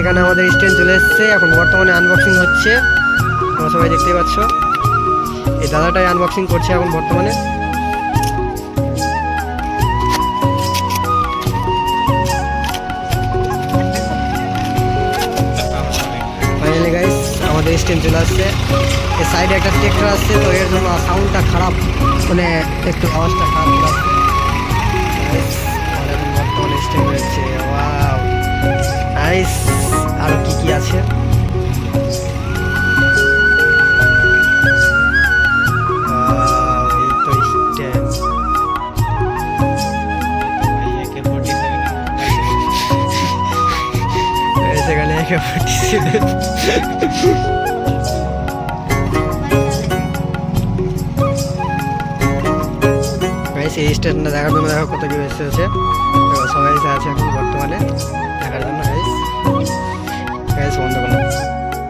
এখানে আমাদের স্ট্যান্ড চলে এসেছে, এখন বর্তমানে আনবক্সিং হচ্ছে, তোমরা সবাই দেখতেই পাচ্ছ। এই দাদাটাই আনবক্সিং করছে এখন বর্তমানে। ফাইনালি গাইস আমাদের স্ট্যান্ড চলে আসছে। এর সাইডে একটা ট্রেক্টর আসছে, তো এর জন্য সাউন্ডটা খারাপ, মানে একটু আওয়াজটা খারাপ লাগছে। বর্তমানে স্ট্যান্ড রয়েছে। Wow nice. আর কি কি আছে? এই তো স্ট্যান্ড। সেখানে এই স্ট্যান্ডটা দেখার জন্য দেখো কত কি বেশি আছে, সবাই আছে এখন বর্তমানে।